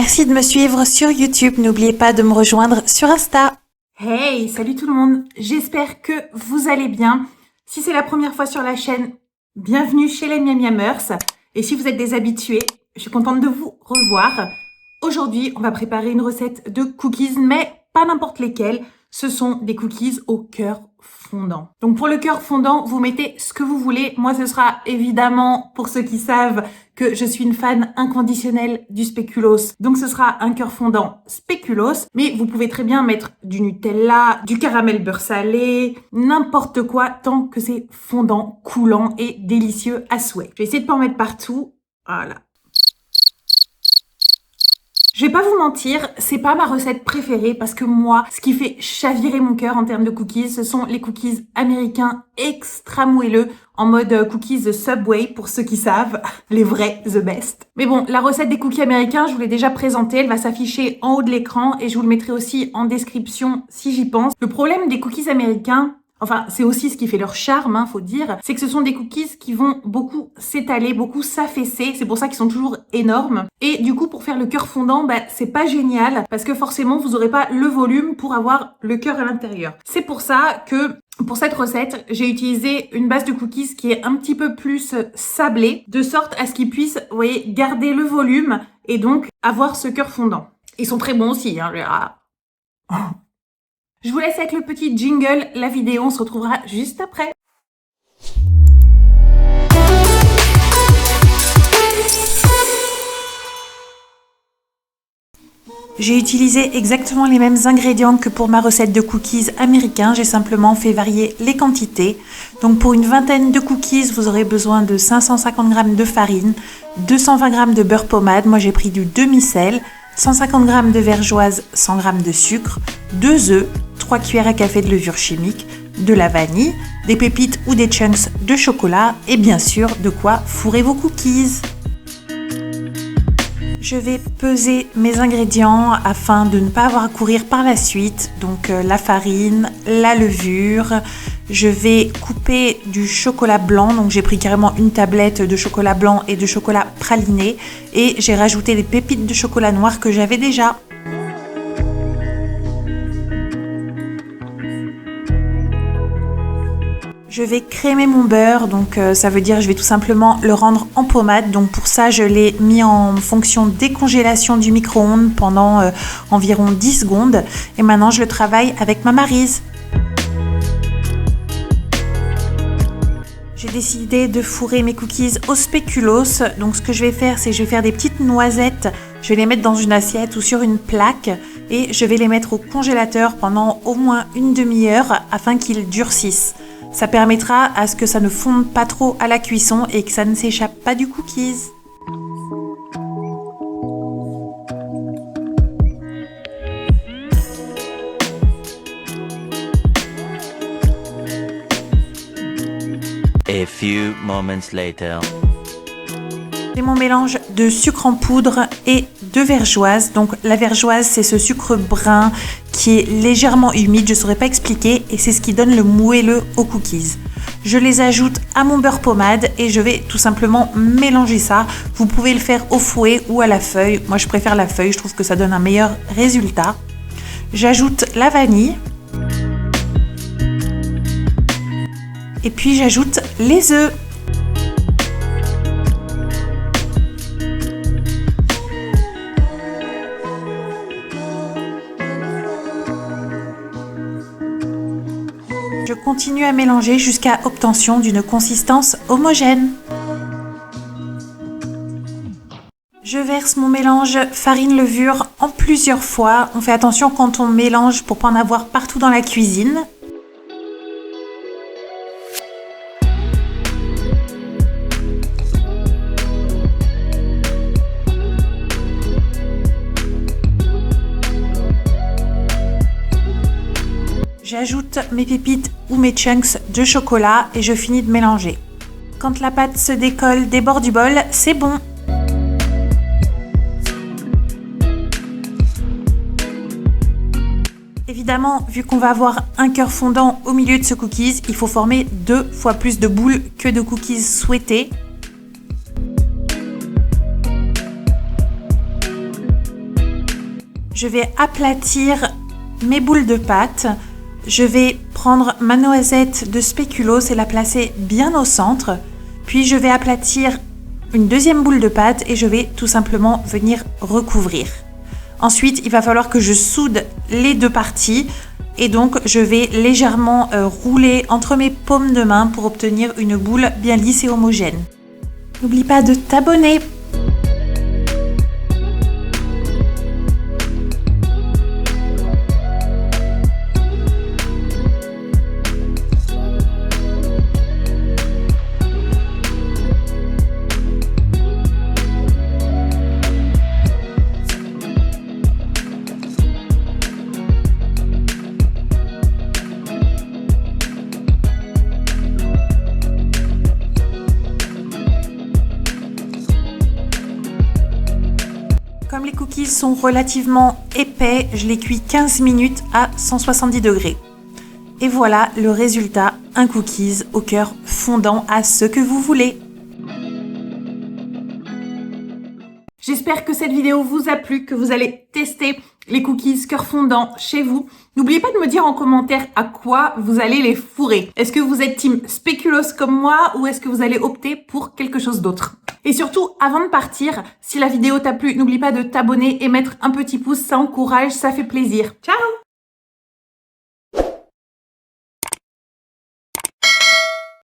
Merci de me suivre sur YouTube. N'oubliez pas de me rejoindre sur Insta. Hey, salut tout le monde. J'espère que vous allez bien. Si c'est la première fois sur la chaîne, bienvenue chez les Miam Miamers. Et si vous êtes des habitués, je suis contente de vous revoir. Aujourd'hui, on va préparer une recette de cookies, mais pas n'importe lesquels. Ce sont des cookies au cœur fondant. Donc pour le cœur fondant, vous mettez ce que vous voulez. Moi, ce sera évidemment, pour ceux qui savent, que je suis une fan inconditionnelle du spéculoos. Donc ce sera un cœur fondant spéculoos, mais vous pouvez très bien mettre du Nutella, du caramel beurre salé, n'importe quoi, tant que c'est fondant, coulant et délicieux à souhait. Je vais essayer de pas en mettre partout. Voilà. Je vais pas vous mentir, c'est pas ma recette préférée parce que moi, ce qui fait chavirer mon cœur en termes de cookies, ce sont les cookies américains extra moelleux en mode cookies Subway pour ceux qui savent, les vrais, the best. Mais bon, la recette des cookies américains, je vous l'ai déjà présentée, elle va s'afficher en haut de l'écran et je vous le mettrai aussi en description si j'y pense. Le problème des cookies américains, enfin, c'est aussi ce qui fait leur charme, faut dire, c'est que ce sont des cookies qui vont beaucoup s'étaler, beaucoup s'affaisser, c'est pour ça qu'ils sont toujours énormes. Et du coup, pour faire le cœur fondant, c'est pas génial, parce que forcément, vous aurez pas le volume pour avoir le cœur à l'intérieur. C'est pour ça que, pour cette recette, j'ai utilisé une base de cookies qui est un petit peu plus sablée, de sorte à ce qu'ils puissent, vous voyez, garder le volume, et donc avoir ce cœur fondant. Ils sont très bons aussi, Je vous laisse avec le petit jingle, la vidéo, on se retrouvera juste après. J'ai utilisé exactement les mêmes ingrédients que pour ma recette de cookies américains. J'ai simplement fait varier les quantités. Donc pour une vingtaine de cookies, vous aurez besoin de 550 g de farine, 220 g de beurre pommade, moi j'ai pris du demi-sel, 150 g de vergeoise, 100 g de sucre, 2 œufs, 3 cuillères à café de levure chimique, de la vanille, des pépites ou des chunks de chocolat et bien sûr de quoi fourrer vos cookies. Je vais peser mes ingrédients afin de ne pas avoir à courir par la suite. Donc la farine, la levure. Je vais couper du chocolat blanc. Donc j'ai pris carrément une tablette de chocolat blanc et de chocolat praliné. Et j'ai rajouté des pépites de chocolat noir que j'avais déjà. Je vais crémer mon beurre, donc ça veut dire je vais tout simplement le rendre en pommade. Donc pour ça, je l'ai mis en fonction décongélation du micro-ondes pendant environ 10 secondes. Et maintenant, je le travaille avec ma maryse. J'ai décidé de fourrer mes cookies au spéculoos. Donc ce que je vais faire, c'est que je vais faire des petites noisettes. Je vais les mettre dans une assiette ou sur une plaque et je vais les mettre au congélateur pendant au moins une demi-heure afin qu'ils durcissent. Ça permettra à ce que ça ne fonde pas trop à la cuisson et que ça ne s'échappe pas du cookies. A few moments later. J'ai mon mélange de sucre en poudre et de vergeoise. Donc la vergeoise, c'est ce sucre brun qui est légèrement humide, je ne saurais pas expliquer, et c'est ce qui donne le moelleux aux cookies. Je les ajoute à mon beurre pommade et je vais tout simplement mélanger ça. Vous pouvez le faire au fouet ou à la feuille. Moi, je préfère la feuille, je trouve que ça donne un meilleur résultat. J'ajoute la vanille. Et puis j'ajoute les œufs. Je continue à mélanger jusqu'à obtention d'une consistance homogène. Je verse mon mélange farine-levure en plusieurs fois. On fait attention quand on mélange pour ne pas en avoir partout dans la cuisine. J'ajoute mes pépites ou mes chunks de chocolat et je finis de mélanger. Quand la pâte se décolle des bords du bol, c'est bon. Évidemment, vu qu'on va avoir un cœur fondant au milieu de ce cookies, il faut former 2 fois plus de boules que de cookies souhaités. Je vais aplatir mes boules de pâte. Je vais prendre ma noisette de spéculoos et la placer bien au centre. Puis je vais aplatir une deuxième boule de pâte et je vais tout simplement venir recouvrir. Ensuite, il va falloir que je soude les deux parties et donc je vais légèrement rouler entre mes paumes de main pour obtenir une boule bien lisse et homogène. N'oublie pas de t'abonner. Comme les cookies sont relativement épais, je les cuis 15 minutes à 170 degrés. Et voilà le résultat, un cookies au cœur fondant à ce que vous voulez. J'espère que cette vidéo vous a plu, que vous allez tester les cookies cœur fondant chez vous. N'oubliez pas de me dire en commentaire à quoi vous allez les fourrer. Est-ce que vous êtes team spéculoos comme moi ou est-ce que vous allez opter pour quelque chose d'autre? Et surtout, avant de partir, si la vidéo t'a plu, n'oublie pas de t'abonner et mettre un petit pouce, ça encourage, ça fait plaisir. Ciao!